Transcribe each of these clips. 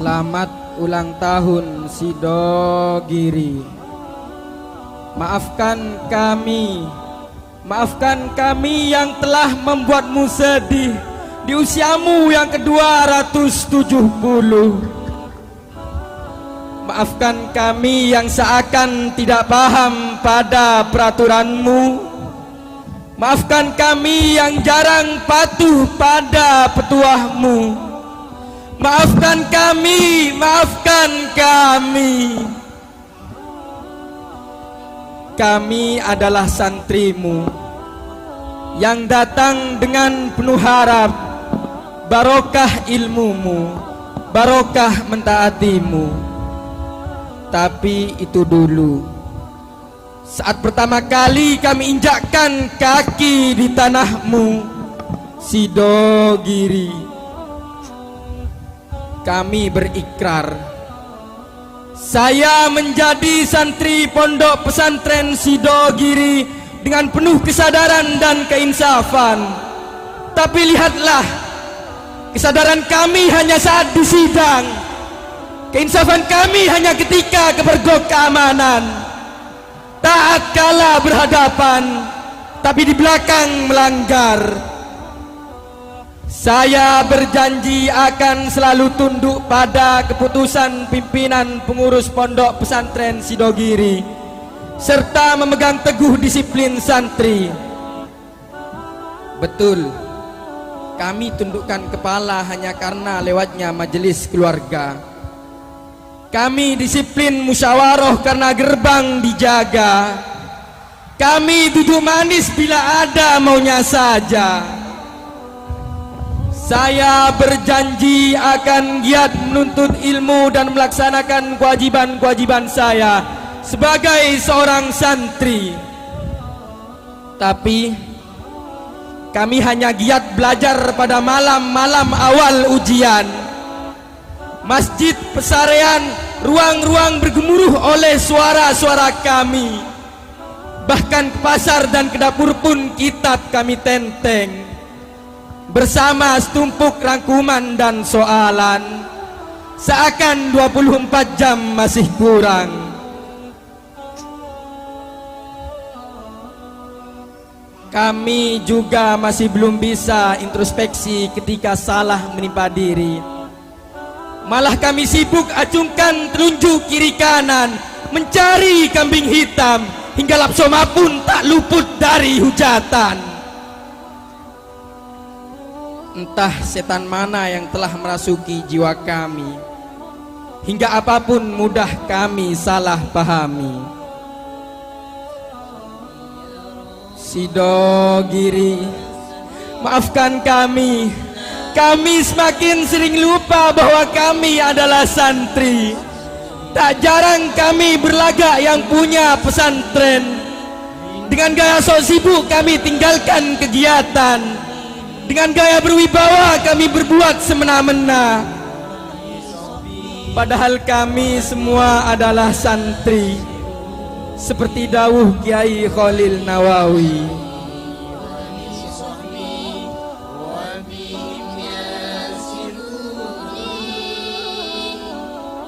Selamat ulang tahun Sidogiri. Maafkan kami yang telah membuatmu sedih di usiamu yang ke-270. Maafkan kami yang seakan tidak paham pada peraturanmu. Maafkan kami yang jarang patuh pada petuahmu. Maafkan kami, maafkan kami. Kami adalah santrimu yang datang dengan penuh harap barokah ilmumu, barokah mentaatimu. Tapi itu dulu, saat pertama kali kami injakkan kaki di tanahmu, Sidogiri. Kami berikrar, saya menjadi santri pondok pesantren Sidogiri dengan penuh kesadaran dan keinsafan. Tapi lihatlah, kesadaran kami hanya saat di sidang, keinsafan kami hanya ketika kepergok keamanan. Taat kala berhadapan, tapi di belakang melanggar. Saya berjanji akan selalu tunduk pada keputusan pimpinan pengurus pondok pesantren Sidogiri serta memegang teguh disiplin santri. Betul, kami tundukkan kepala hanya karena lewatnya majelis keluarga. Kami disiplin musyawarah karena gerbang dijaga. Kami duduk manis bila ada maunya saja. Saya berjanji akan giat menuntut ilmu dan melaksanakan kewajiban-kewajiban saya sebagai seorang santri. Tapi kami hanya giat belajar pada malam-malam awal ujian. Masjid, pesarean, ruang-ruang bergemuruh oleh suara-suara kami. Bahkan ke pasar dan ke dapur pun kitab kami tenteng bersama setumpuk rangkuman dan soalan. Seakan 24 jam masih kurang. Kami juga masih belum bisa introspeksi ketika salah menimpa diri. Malah kami sibuk acungkan telunjuk kiri kanan, mencari kambing hitam, hingga lapsoma pun tak luput dari hujatan. Entah setan mana yang telah merasuki jiwa kami, hingga apapun mudah kami salah pahami. Sidogiri, maafkan kami. Kami semakin sering lupa bahwa kami adalah santri. Tak jarang kami berlagak yang punya pesantren. Dengan gaya sok sibuk kami tinggalkan kegiatan. Dengan gaya berwibawa kami berbuat semena-mena. Padahal kami semua adalah santri, seperti dawuh Kiai Khalil Nawawi.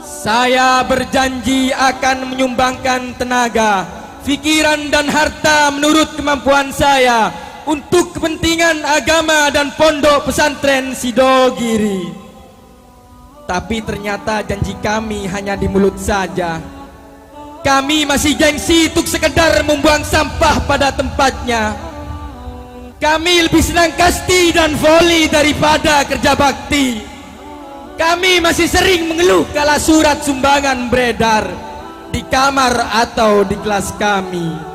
Saya berjanji akan menyumbangkan tenaga, pikiran dan harta menurut kemampuan saya untuk kepentingan agama dan pondok pesantren Sidogiri. Tapi ternyata janji kami hanya di mulut saja. Kami masih gengsi untuk sekedar membuang sampah pada tempatnya. Kami lebih senang kasti dan voli daripada kerja bakti. Kami masih sering mengeluh kala surat sumbangan beredar di kamar atau di kelas kami.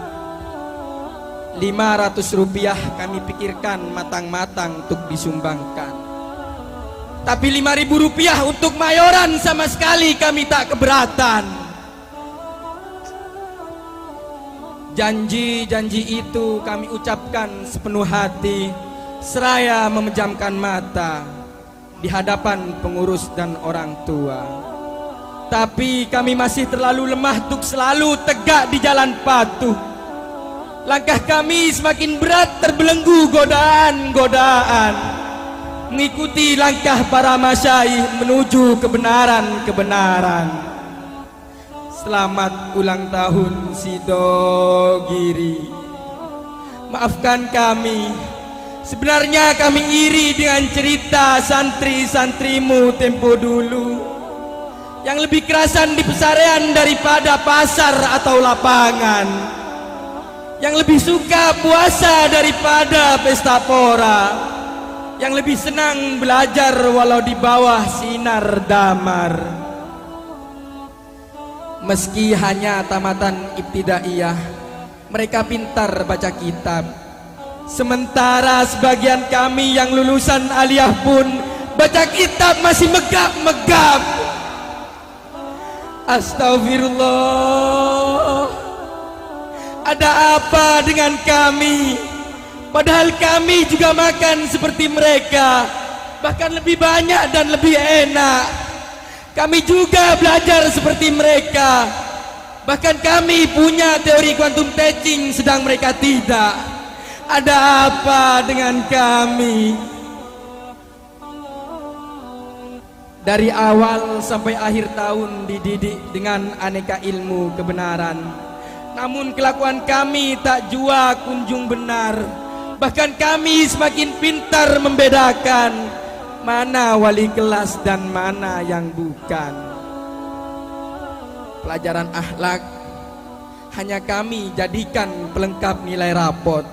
500 rupiah kami pikirkan matang-matang untuk disumbangkan. Tapi 5.000 rupiah untuk mayoran sama sekali kami tak keberatan. Janji-janji itu kami ucapkan sepenuh hati, seraya memejamkan mata di hadapan pengurus dan orang tua. Tapi kami masih terlalu lemah untuk selalu tegak di jalan patuh. Langkah kami semakin berat terbelenggu godaan-godaan. mengikuti langkah para masyayikh menuju kebenaran-kebenaran. Selamat ulang tahun Sidogiri. Maafkan kami, sebenarnya kami iri dengan cerita santri-santrimu tempo dulu yang lebih kerasan di pesarean daripada pasar atau lapangan, yang lebih suka puasa daripada pesta pora, yang lebih senang belajar walau di bawah sinar damar. Meski hanya tamatan ibtidaiyah, mereka pintar baca kitab. Sementara sebagian kami yang lulusan aliyah pun baca kitab masih megap-megap. Astagfirullah. Ada apa dengan kami? Padahal kami juga makan seperti mereka, bahkan lebih banyak dan lebih enak. Kami juga belajar seperti mereka, bahkan kami punya teori quantum teaching sedang mereka tidak. Ada apa dengan kami? Dari awal sampai akhir tahun dididik dengan aneka ilmu kebenaran, namun kelakuan kami tak jua kunjung benar. Bahkan kami semakin pintar membedakan mana wali kelas dan mana yang bukan. Pelajaran akhlak hanya kami jadikan pelengkap nilai rapot.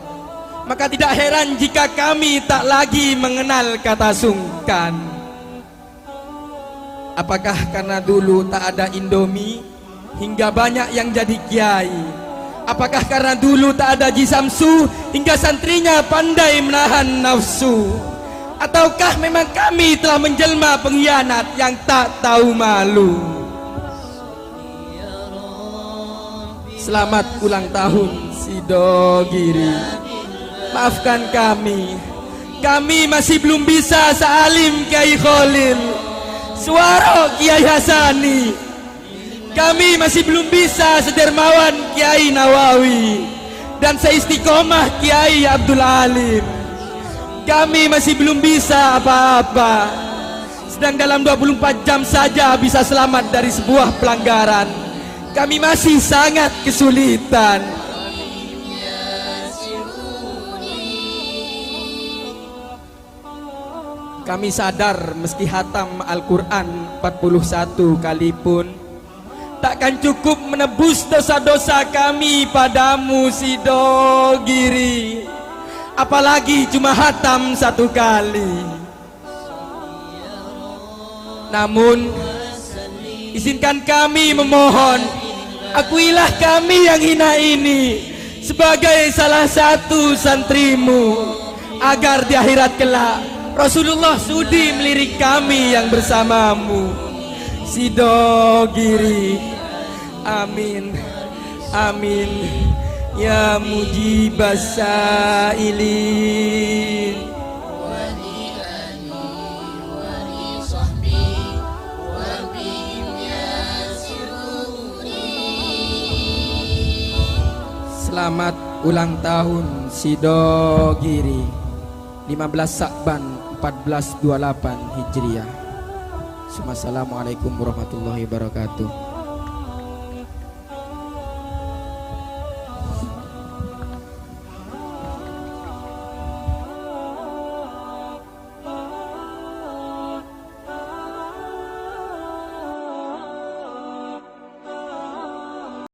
Maka tidak heran jika kami tak lagi mengenal kata sungkan. Apakah karena dulu tak ada Indomie hingga banyak yang jadi kiai? Apakah karena dulu tak ada Ji Samsu hingga santrinya pandai menahan nafsu? Ataukah memang kami telah menjelma pengkhianat yang tak tahu malu? Selamat ulang tahun Sidogiri. Maafkan kami, kami masih belum bisa sealim Kiai Khalil, suara Kiai Hasani. Kami masih belum bisa sedermawan Kiai Nawawi dan seistiqomah Kiai Abdul Alim. Kami masih belum bisa apa-apa, sedang dalam 24 jam saja bisa selamat dari sebuah pelanggaran. Kami masih sangat kesulitan. Kami sadar meski hatam Al-Quran 41 kali pun takkan cukup menebus dosa-dosa kami padamu Sidogiri. Apalagi cuma hatam 1 kali. Namun izinkan kami memohon, akuilah kami yang hina ini sebagai salah satu santrimu, agar di akhirat kelak Rasulullah sudi melirik kami yang bersamamu Sidogiri. Amin, amin. Ya mujibas sa'ilin. Selamat ulang tahun Sidogiri, 15 Sa'ban 1428 Hijriah. Assalamualaikum warahmatullahi wabarakatuh.